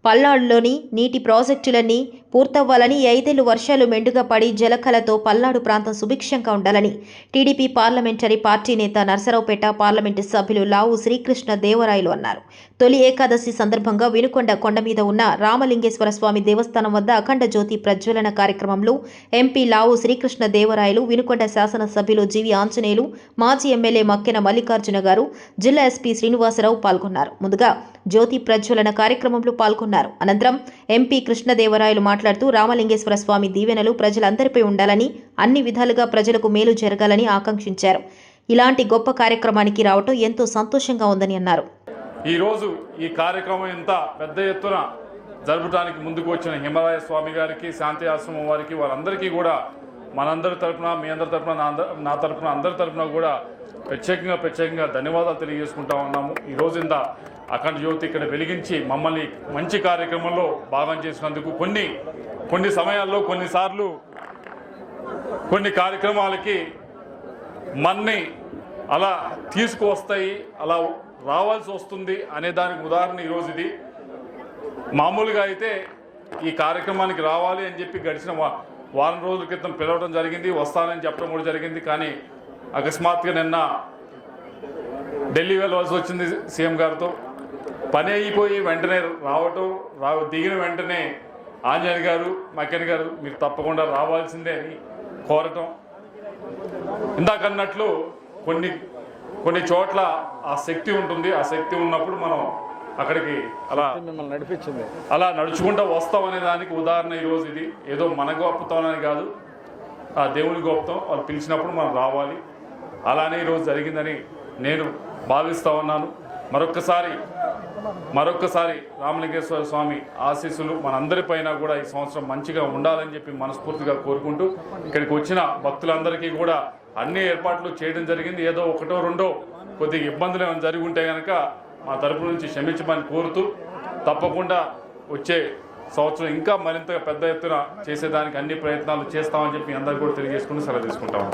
పల్నాడులోని నీటి ప్రాజెక్టులన్నీ పూర్తవ్వాలని 5 ఏళ్లు వర్షాలు మెండుగా పడి జలకళతో పల్నాడు ప్రాంతం సుభిక్షంగా ఉండాలని టీడీపీ పార్లమెంటరీ పార్టీ నేత నర్సరావుపేట పార్లమెంటు సభ్యులు లావు శ్రీకృష్ణ దేవరాయలు అన్నారు. తొలి ఏకాదశి సందర్భంగా వినుకొండ కొండ మీద ఉన్న రామలింగేశ్వర స్వామి దేవస్థానం వద్ద అఖండ జ్యోతి ప్రజ్వలన కార్యక్రమంలో ఎంపీ లావు శ్రీకృష్ణ దేవరాయలు, వినుకొండ శాసనసభ్యులు జీవి ఆంజనేయులు, మాజీ ఎమ్మెల్యే మక్కెన మల్లికార్జున గారు, జిల్లా ఎస్పీ శ్రీనివాసరావు పాల్గొన్నారు. ముందుగా జ్యోతి ప్రజ్వలన కార్యక్రమంలో పాల్గొన్నారు. అనంతరం ఎంపీ కృష్ణదేవరాయలు మాట్లాడుతూ రామలింగేశ్వర స్వామి దీవెనలు ప్రజలందరిపై ఉండాలని, అన్ని విధాలుగా ప్రజలకు మేలు జరగాలని ఆకాంక్షించారు. ఇలాంటి గొప్ప కార్యక్రమానికి రావటం ఎంతో సంతోషంగా ఉందని అన్నారు. ఈరోజు ఈ కార్యక్రమం ఇంత పెద్ద ఎత్తున జరపడానికి ముందుకు వచ్చిన హిమాలయ స్వామి గారికి, శాంతి ఆశ్రమం వారికి, వారందరికీ కూడా మనందరి తరఫున, మీ అందరి తరఫున, నా తరఫున, అందరి తరఫున కూడా ప్రత్యేకంగా ధన్యవాదాలు తెలియజేసుకుంటా ఉన్నాము. ఈరోజు ఇంత అఖండ జ్యోతి ఇక్కడ వెలిగించి మమ్మల్ని మంచి కార్యక్రమంలో భాగం చేసినందుకు కొన్ని సమయాల్లో కొన్నిసార్లు కొన్ని కార్యక్రమాలకి మన్ని అలా తీసుకువస్తాయి, అలా రావాల్సి వస్తుంది అనే దానికి ఉదాహరణ ఈరోజు ఇది. మామూలుగా అయితే ఈ కార్యక్రమానికి రావాలి అని చెప్పి గడిచిన వారం రోజుల క్రితం పిలవడం జరిగింది, వస్తానని చెప్పడం కూడా జరిగింది. కానీ అకస్మాత్తుగా నిన్న ఢిల్లీ వెళ్ళవలసి వచ్చింది సీఎం గారితో. పని అయిపోయి వెంటనే దిగిన వెంటనే ఆంజనేయ గారు, మక్కెన్ గారు మీరు తప్పకుండా రావాల్సిందే అని కోరటం. ఇందాకన్నట్లు కొన్ని చోట్ల ఆ శక్తి ఉంటుంది. ఆ శక్తి ఉన్నప్పుడు మనం అక్కడికి అలా నడుచుకుంటూ వస్తాం అనే దానికి ఉదాహరణ ఈరోజు ఇది. ఏదో మన గొప్పతనం అని కాదు, ఆ దేవుని గొప్పతం. వాళ్ళు పిలిచినప్పుడు మనం రావాలి. అలానే ఈరోజు జరిగిందని నేను భావిస్తూ ఉన్నాను. మరొక్కసారి రామలింగేశ్వర స్వామి ఆశీస్సులు మనందరిపైన కూడా ఈ సంవత్సరం మంచిగా ఉండాలని చెప్పి మనస్ఫూర్తిగా కోరుకుంటూ, ఇక్కడికి వచ్చిన భక్తులందరికీ కూడా అన్ని ఏర్పాట్లు చేయడం జరిగింది. ఏదో ఒకటో రెండో కొద్దిగా ఇబ్బందులు ఏమైనా జరిగి ఉంటే కనుక మా తరపు నుంచి క్షమించమని కోరుతూ, తప్పకుండా వచ్చే సంవత్సరం ఇంకా మరింత పెద్ద ఎత్తున చేసేదానికి అన్ని ప్రయత్నాలు చేస్తామని చెప్పి అందరికీ కూడా తెలియజేసుకుంటూ సెలవు తీసుకుంటాము.